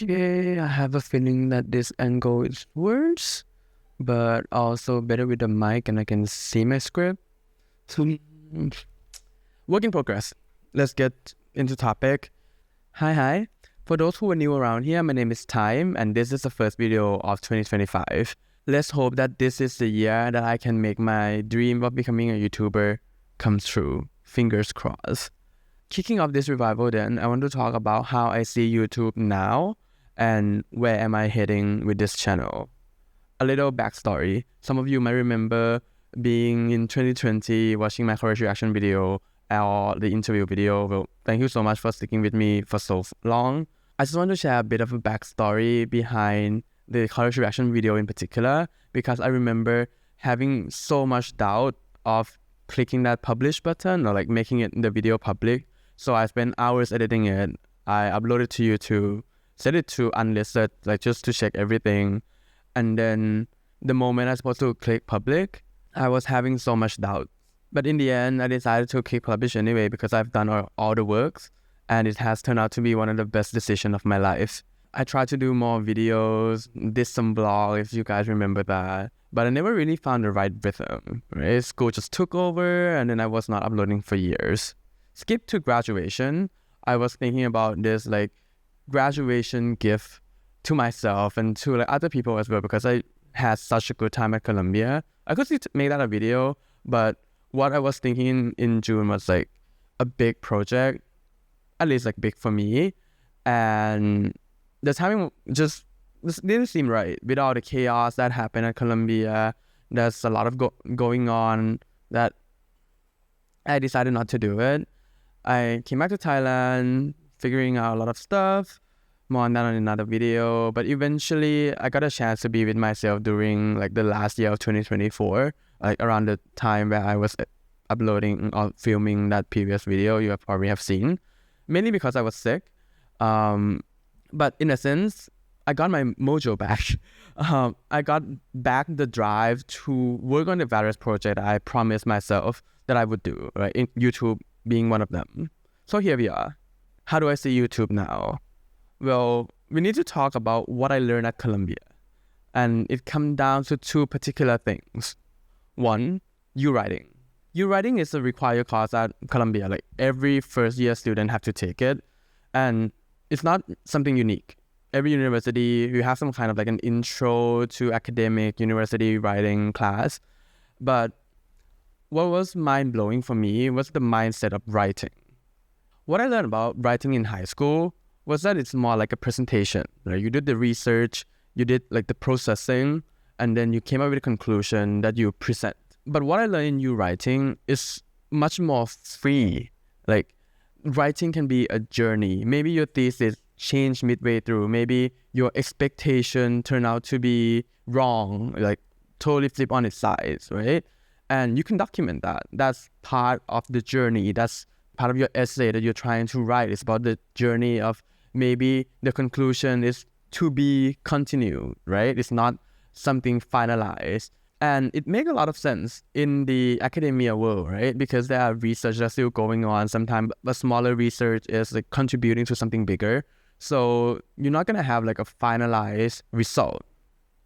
Okay, I have a feeling that this angle is worse, but also better with the mic and I can see my script. So, work in progress. Let's get into topic. Hi. For those who are new around here, my name is Time and this is the first video of 2025. Let's hope that this is the year that I can make my dream of becoming a YouTuber come true. Fingers crossed. Kicking off this revival then, I want to talk about how I see YouTube now and where am I heading with this channel. A little backstory. Some of you might remember being in 2020 watching my college reaction video or the interview video. Well, thank you so much for sticking with me for so long. I just want to share a bit of a backstory behind the college reaction video in particular, because I remember having so much doubt of clicking that publish button or like making it the video public. So I spent hours editing it. I uploaded it to YouTube, set it to unlisted, like just to check everything. And then the moment I was supposed to click public, I was having so much doubt. But in the end, I decided to click publish anyway because I've done all the works and it has turned out to be one of the best decisions of my life. I tried to do more videos, did some blog if you guys remember that, but I never really found the right rhythm, right? School just took over and then I was not uploading for years. Skip to graduation. I was thinking about this like graduation gift to myself and to like other people as well because I had such a good time at Columbia. I could make that a video, but what I was thinking in June was like a big project, at least like big for me, and the timing just didn't seem right with all the chaos that happened at Columbia. There's a lot of going on that I decided not to do it. I came back to Thailand, figuring out a lot of stuff, more on that on another video, but eventually I got a chance to be with myself during like the last year of 2024, like around the time where I was uploading or filming that previous video you probably have seen, mainly because I was sick. But in a sense, I got my mojo back. I got back the drive to work on the various projects I promised myself that I would do, right? In YouTube being one of them. So here we are. How do I see YouTube now? Well, we need to talk about what I learned at Columbia. And it comes down to two particular things. One, U-writing. U-writing is a required course at Columbia. Like every first year student have to take it. And it's not something unique. Every university, you have some kind of like an intro to academic university writing class. But what was mind-blowing for me was the mindset of writing. What I learned about writing in high school was that it's more like a presentation. Right? You did the research, you did like the processing, and then you came up with a conclusion that you present. But what I learned in U writing is much more free. Like writing can be a journey. Maybe your thesis changed midway through. Maybe your expectation turned out to be wrong, like totally flip on its sides, right? And you can document that. That's part of the journey. That's part of your essay that you're trying to write. It's about the journey of maybe the conclusion is to be continued, right? It's not something finalized. And it makes a lot of sense in the academia world, right? Because there are research that's still going on. Sometimes a smaller research is like contributing to something bigger. So you're not going to have like a finalized result.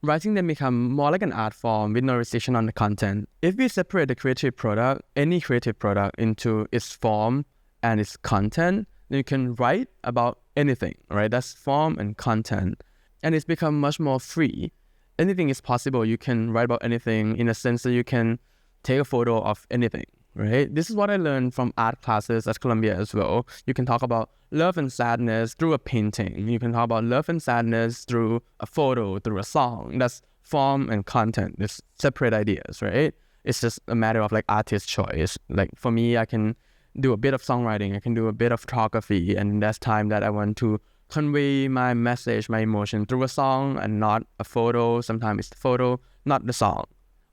Writing then become more like an art form with no restriction on the content. If we separate the creative product, any creative product, into its form and its content, then you can write about anything, right? That's form and content. And it's become much more free. Anything is possible. You can write about anything in a sense that you can take a photo of anything, right? This is what I learned from art classes at Columbia as well. You can talk about love and sadness through a painting. You can talk about love and sadness through a photo, through a song. That's form and content. It's separate ideas, right? It's just a matter of like artist choice. Like for me, I can do a bit of songwriting. I can do a bit of photography. And that's time that I want to convey my message, my emotion through a song and not a photo. Sometimes it's the photo, not the song.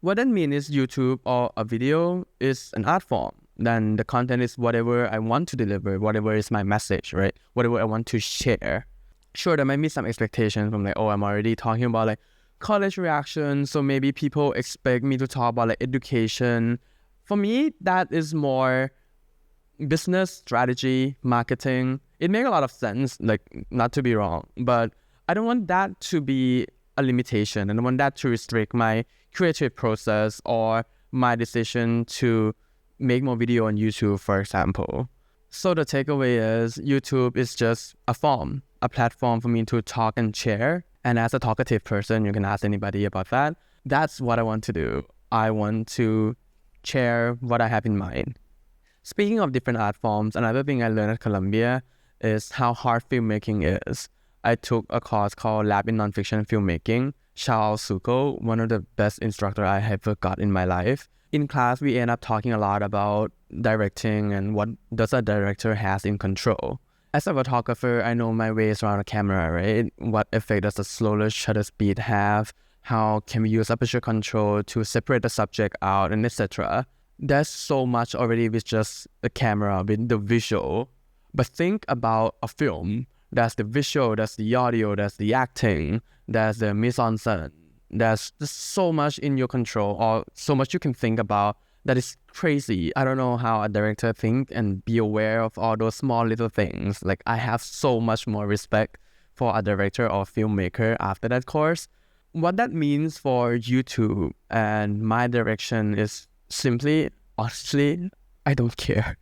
What that means is YouTube or a video is an art form. Then the content is whatever I want to deliver, whatever is my message, right? Whatever I want to share. Sure, there might be some expectations from like, oh, I'm already talking about like college reactions, so maybe people expect me to talk about like education. For me, that is more business strategy, marketing. It makes a lot of sense, like not to be wrong, but I don't want that to be a limitation. I don't want that to restrict my creative process or my decision to make more video on YouTube, for example. So the takeaway is YouTube is just a platform for me to talk and share. And as a talkative person, you can ask anybody about that. That's what I want to do. I want to share what I have in mind. Speaking of different art forms, another thing I learned at Columbia is how hard filmmaking is. I took a course called Lab in Nonfiction Filmmaking. Shout out Suko, one of the best instructors I ever got in my life. In class, we end up talking a lot about directing and what does a director has in control. As a photographer, I know my ways around a camera, right? What effect does the slower shutter speed have? How can we use aperture control to separate the subject out, and etc. There's so much already with just the camera, with the visual. But think about a film. There's the visual, there's the audio, there's the acting, there's the mise-en-scène. There's just so much in your control, or so much you can think about that is crazy. I don't know how a director think and be aware of all those small little things. Like, I have so much more respect for a director or filmmaker after that course. What that means for YouTube and my direction is simply, honestly, I don't care.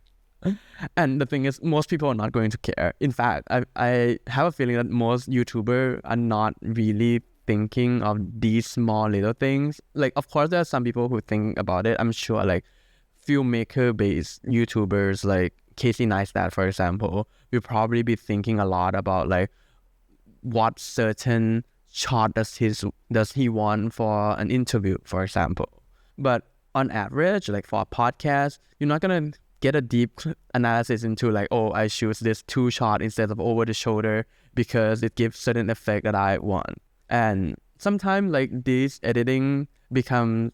And the thing is, most people are not going to care. In fact, I have a feeling that most YouTubers are not really thinking of these small little things. Like, of course, there are some people who think about it. I'm sure, like, filmmaker-based YouTubers like Casey Neistat, for example, will probably be thinking a lot about, like, what certain shot does he want for an interview, for example. But on average, like for a podcast, you're not gonna get a deep analysis into like, oh, I choose this 2 shot instead of over the shoulder because it gives certain effect that I want. And sometimes like this editing becomes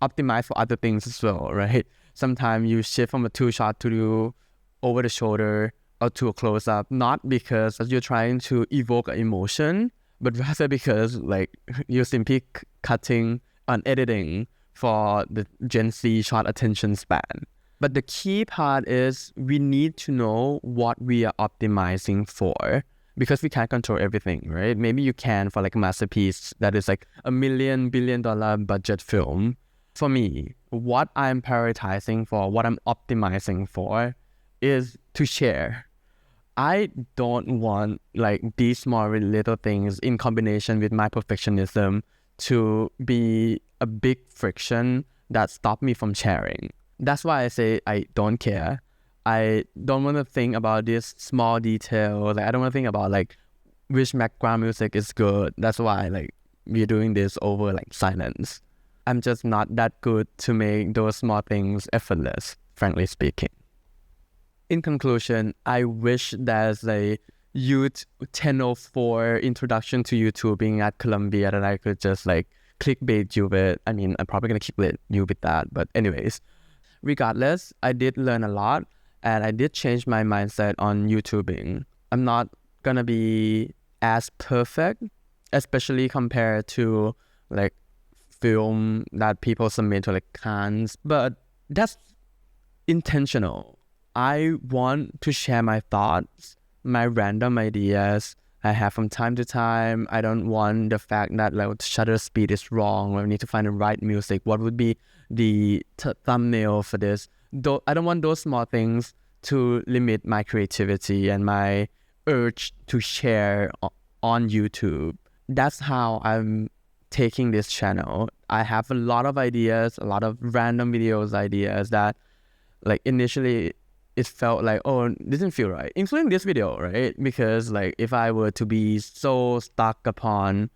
optimized for other things as well, right? Sometimes you shift from a 2 shot to do over the shoulder or to a close up, not because you're trying to evoke an emotion, but rather because like you're simply cutting on editing for the Gen Z short attention span. But the key part is we need to know what we are optimizing for, because we can't control everything, right? Maybe you can for like a masterpiece that is like $1 billion budget film. For me, what I'm prioritizing for, what I'm optimizing for is to share. I don't want like these small little things in combination with my perfectionism to be a big friction that stop me from sharing. That's why I say I don't care. I don't want to think about this small detail. Like, I don't want to think about like which background music is good. That's why like we're doing this over like silence. I'm just not that good to make those small things effortless, frankly speaking. In conclusion, I wish there's a youth 1004 introduction to YouTubing at Columbia that I could just like clickbait you with. I mean, I'm probably going to clickbait you with that. But anyways, regardless, I did learn a lot and I did change my mindset on YouTubing. I'm not going to be as perfect, especially compared to like film that people submit to like Cannes, but that's intentional. I want to share my thoughts, my random ideas I have from time to time. I don't want the fact that like the shutter speed is wrong, or we need to find the right music. What would be the thumbnail for this? I don't want those small things to limit my creativity and my urge to share on YouTube. That's how I'm taking this channel. I have a lot of ideas, a lot of random ideas that like initially it felt like, oh, this didn't feel right, including this video, right? Because like if I were to be so stuck upon,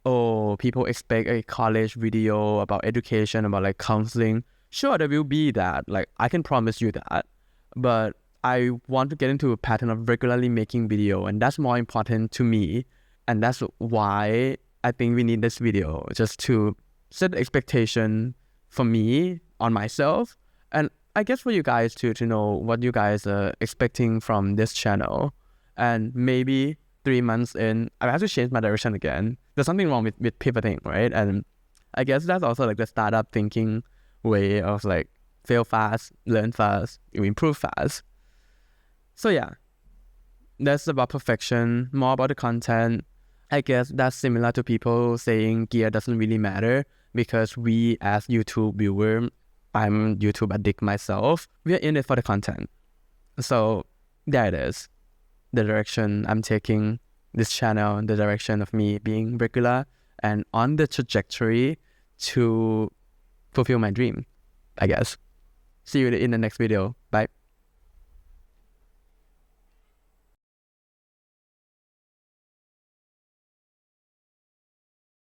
oh, people expect a college video about education, about like counseling, sure, there will be that. Like I can promise you that. But I want to get into a pattern of regularly making video, and that's more important to me. And that's why I think we need this video, just to set the expectation for me on myself, and I guess for you guys too, to know what you guys are expecting from this channel. And maybe 3 months in, I have to change my direction again. There's something wrong with pivoting, right? And I guess that's also like the startup thinking way of like fail fast, learn fast, improve fast. So yeah, that's about perfection, more about the content. I guess that's similar to people saying gear doesn't really matter because we as YouTube viewer, I'm YouTube addict myself, we're in it for the content. So there it is. The direction I'm taking this channel, the direction of me being regular and on the trajectory to fulfill my dream, I guess. See you in the next video. Bye.